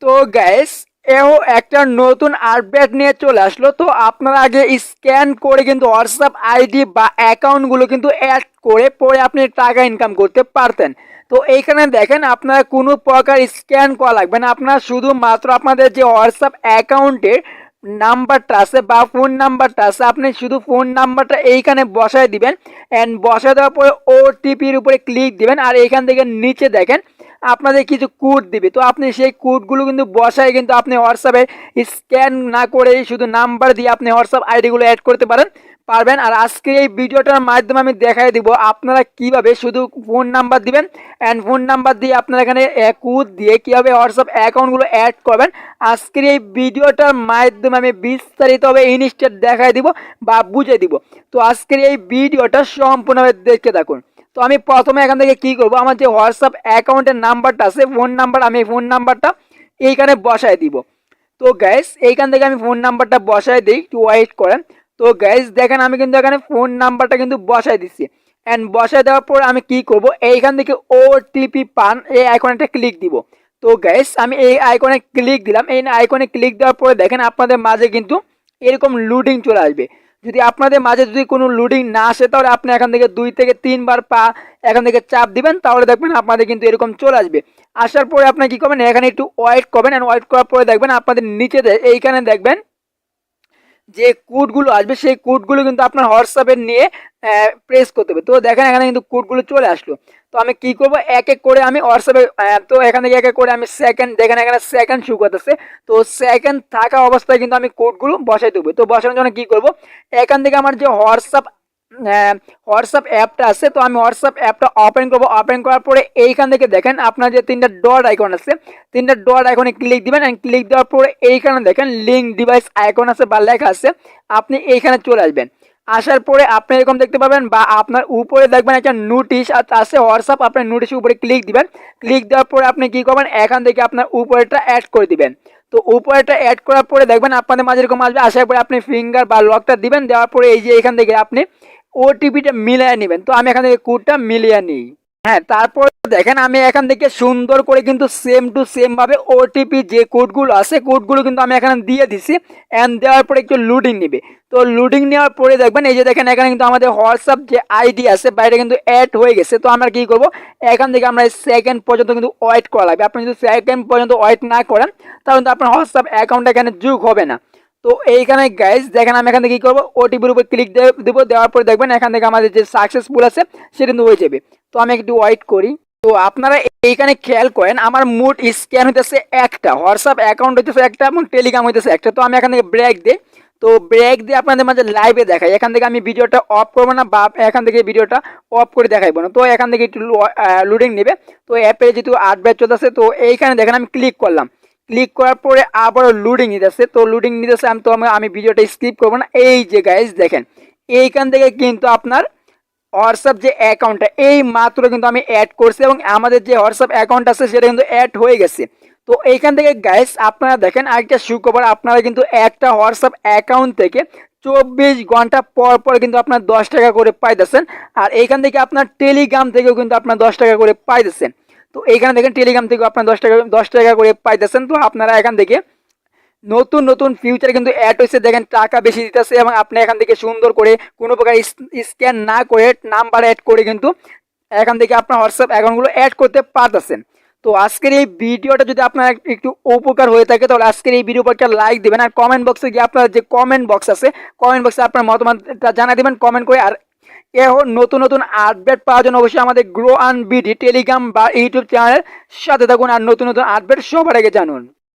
তো গাইস এও একটা নতুন আপডেট নিয়ে চলে আসলো। তো আপনারা আগে স্ক্যান করে কিন্তু হোয়াটসঅ্যাপ আইডি বা অ্যাকাউন্টগুলো কিন্তু অ্যাড করে পরে আপনি টাকা ইনকাম করতে পারতেন। তো এইখানে দেখেন আপনারা কোনো প্রকার স্ক্যান করা লাগবে না, আপনারা শুধুমাত্র আপনাদের যে হোয়াটসঅ্যাপ অ্যাকাউন্টের নাম্বারটা আছে বা ফোন নাম্বারটা আছে, আপনি শুধু ফোন নাম্বারটা এইখানে বসায় দিবেন। অ্যান্ড বসায় দেওয়ার পরে ওটিপির উপরে ক্লিক দিবেন, আর এইখান থেকে নিচে দেখেন আপনাদের কিছু কোড দিবে। তো আপনি সেই কোডগুলো কিন্তু বসায় কিন্তু আপনি হোয়াটসঅ্যাপে স্ক্যান না করে শুধু নাম্বার দিয়ে আপনি হোয়াটসঅ্যাপ আইডিগুলো অ্যাড করতে পারবেন। আর আজকে এই ভিডিওটার মাধ্যমে আমি দেখাই দিব আপনারা কিভাবে শুধু ফোন নাম্বার দিবেন অ্যান্ড ফোন নাম্বার দিয়ে আপনারা এখানে কোড দিয়ে কিভাবে হোয়াটসঅ্যাপ অ্যাকাউন্টগুলো অ্যাড করবেন। আজকের এই ভিডিওটার মাধ্যমে আমি বিস্তারিতভাবে ইনস্টেট দেখাই দিব বা বুঝিয়ে দিব। তো আজকের এই ভিডিওটা সম্পূর্ণভাবে দেখে থাকুন। তো আমি প্রথমে এখান থেকে কি করব, আমার যে হোয়াটসঅ্যাপ অ্যাকাউন্টের নাম্বারটা আছে ফোন নাম্বার, আমি ফোন নাম্বারটা এইখানে বসায় দিব। তো গ্যাস এইখান থেকে আমি ফোন নাম্বারটা বসায় দিই, একটু ওয়েট করেন। তো গ্যাস দেখেন আমি কিন্তু এখানে ফোন নাম্বারটা কিন্তু বসায় দিচ্ছি। অ্যান্ড বসায় দেওয়ার পর আমি কি করব, এইখান থেকে ওটিপি পান এই আইকনটা ক্লিক দিব। তো গ্যাস আমি এই আইকনে ক্লিক দিলাম। এই আইকনে ক্লিক দেওয়ার পরে দেখেন আপনাদের মাঝে কিন্তু এরকম লোডিং চলে আসবে। যদি আপনাদের মাঝে যদি কোনো লোডিং না আসে তাহলে আপনি এখান থেকে 2 থেকে 3 বার এখান থেকে চাপ দিবেন, তাহলে দেখবেন আপনাদের কিন্তু এরকম চলে আসবে। আসার পরে আপনি কি করবেন, এখানে একটু ওয়েট করবেন। এন্ড ওয়েট করার পরে দেখবেন আপনাদের নিচে এইখানে দেখবেন যে কোডগুলো আসবে, সেই কোডগুলো কিন্তু আপনার হোয়াটসঅ্যাপে নিয়ে প্রেস করতে হবে। তো দেখেন এখানে কিন্তু কোডগুলো চলে আসলো। তো আমি কি করব, এক এক করে আমি হোয়াটসঅ্যাপে তো এখান থেকে এক এক করে আমি সেকেন্ড, দেখেন এখানে সেকেন্ড শু করতেছে। তো সেকেন্ড থাকা অবস্থায় কিন্তু আমি কোডগুলো বসাই দেবো। তো বসানোর জন্য কি করব, এখান থেকে আমার যে হোয়াটসঅ্যাপ অ্যাপটা আছে, তো আমি হোয়াটসঅ্যাপ অ্যাপটা ওপেন করব। ওপেন করার পরে এইখান থেকে দেখেন আপনার যে 3টা ডট আইকন আছে, 3টা ডট আইকনে ক্লিক দিবেন। অ্যান্ড ক্লিক দেওয়ার পরে এইখানে দেখেন লিঙ্ক ডিভাইস আইকন আছে বা লেখা আছে, আপনি এইখানে চলে আসবেন। আসার পরে আপনি এরকম দেখতে পাবেন বা আপনার উপরে দেখবেন একটা নোটিশ আছে হোয়াটসঅ্যাপ, আপনার নোটিশের উপরে ক্লিক দিবেন। ক্লিক দেওয়ার পরে আপনি কি করবেন, এখান থেকে আপনার উপরেটা অ্যাড করে দিবেন। তো উপরেটা অ্যাড করার পরে দেখবেন আপনাদের মাঝে এরকম আসবে। আসার পরে আপনি ফিঙ্গার বা লকটা দিবেন, দেওয়ার পরে এই যে এখান থেকে আপনি ওটিপিটা মিলিয়ে নেবেন। তো আমি এখান থেকে কোডটা মিলিয়ে নিই। হ্যাঁ, তারপর দেখেন আমি এখান থেকে সুন্দর করে কিন্তু সেম টু সেম ভাবে ওটিপি যে কোডগুলো আছে কোডগুলো কিন্তু আমি এখানে দিয়ে দিছি। অ্যান্ড দেওয়ার পরে একটু লোডিং নেবে। তো লোডিং নেওয়ার পরে দেখবেন এই যে দেখেন এখানে কিন্তু আমাদের হোয়াটসঅ্যাপ যে আইডি আছে বাইরে কিন্তু অ্যাড হয়ে গেছে। তো আমরা কি করব, এখান থেকে আমরা সেকেন্ড পর্যন্ত কিন্তু ওয়েট করা লাগবে। আপনি যদি সেকেন্ড পর্যন্ত ওয়েট না করেন তাহলে কিন্তু আপনার হোয়াটসঅ্যাপ অ্যাকাউন্ট এখানে যোগ হবে না। তো এইখানে গাইজ দেখেন আমি এখান থেকে কি করবো, ওটিপির উপর ক্লিক দেবো। দেওয়ার পরে দেখবেন এখান থেকে আমাদের যে সাকসেসফুল আছে সেটা কিন্তু হয়ে যাবে। তো আমি একটু ওয়েট করি। তো আপনারা এইখানে খেয়াল করেন আমার মোট স্ক্যান হইতেছে একটা, হোয়াটসঅ্যাপ অ্যাকাউন্ট হইতেছে একটা এবং টেলিগ্রাম হইতেছে একটা। তো আমি এখান থেকে ব্রেক দিই। তো ব্রেক দিয়ে আপনাদের মাঝে লাইভে দেখাই। এখান থেকে আমি ভিডিওটা অফ করবো না বা এখান থেকে ভিডিওটা অফ করে দেখাইবো না। তো এখান থেকে একটু লোডিং নেবে। তো অ্যাপে যেহেতু আপডেট চলতেছে, তো এইখানে দেখেন আমি ক্লিক করলাম। ক্লিক করার পরে আবার লোডিং নিতেছে। তো লোডিং নিতেছে আমি ভিডিওটা স্কিপ করবো না। এই যে গাইজ দেখেন এইখান থেকে কিন্তু আপনার হোয়াটসঅ্যাপ যে অ্যাকাউন্টটা এই মাত্র কিন্তু আমি অ্যাড করছি এবং আমাদের যে হোয়াটসঅ্যাপ অ্যাকাউন্ট আছে সেটা কিন্তু অ্যাড হয়ে গেছে। তো এইখান থেকে গাইস আপনারা দেখেন আরেকটা সুখবর, আপনারা কিন্তু একটা হোয়াটসঅ্যাপ অ্যাকাউন্ট থেকে 24 ঘন্টা পর পর কিন্তু আপনার 10 টাকা করে পাইতেছেন। আর এইখান থেকে আপনার টেলিগ্রাম থেকেও কিন্তু আপনার 10 টাকা করে পাইতেছেন। তো এইখানে দেখেন টেলিগ্রাম থেকেও আপনার 10 টাকা করে পাইতেছেন। তো আপনারা এখান থেকে নতুন নতুন ফিউচার কিন্তু অ্যাড হয়েছে, দেখেন টাকা বেশি দিতেছে এবং আপনি এখান থেকে সুন্দর করে কোনো প্রকার স্ক্যান না করে নাম্বার অ্যাড করে কিন্তু এখান থেকে আপনার হোয়াটসঅ্যাপ অ্যাকাউন্টগুলো অ্যাড করতে পারতেছেন। তো আজকের এই ভিডিওটা যদি আপনার একটু উপকার হয়ে থাকে তাহলে আজকের এই ভিডিও একটা লাইক দেবেন। আর কমেন্ট বক্সে গিয়ে আপনার যে কমেন্ট বক্স আছে কমেন্ট বক্সে আপনার মতামতটা জানা দেবেন কমেন্ট করে। আর নতুন নতুন আপডেট পাওয়ার জন্য অবশ্যই আমাদের গ্রো অ্যান্ড বিডি টেলিগ্রাম বা ইউটিউব চ্যানেলের সাথে থাকুন আর নতুন নতুন আপডেট সবার আগে জানুন।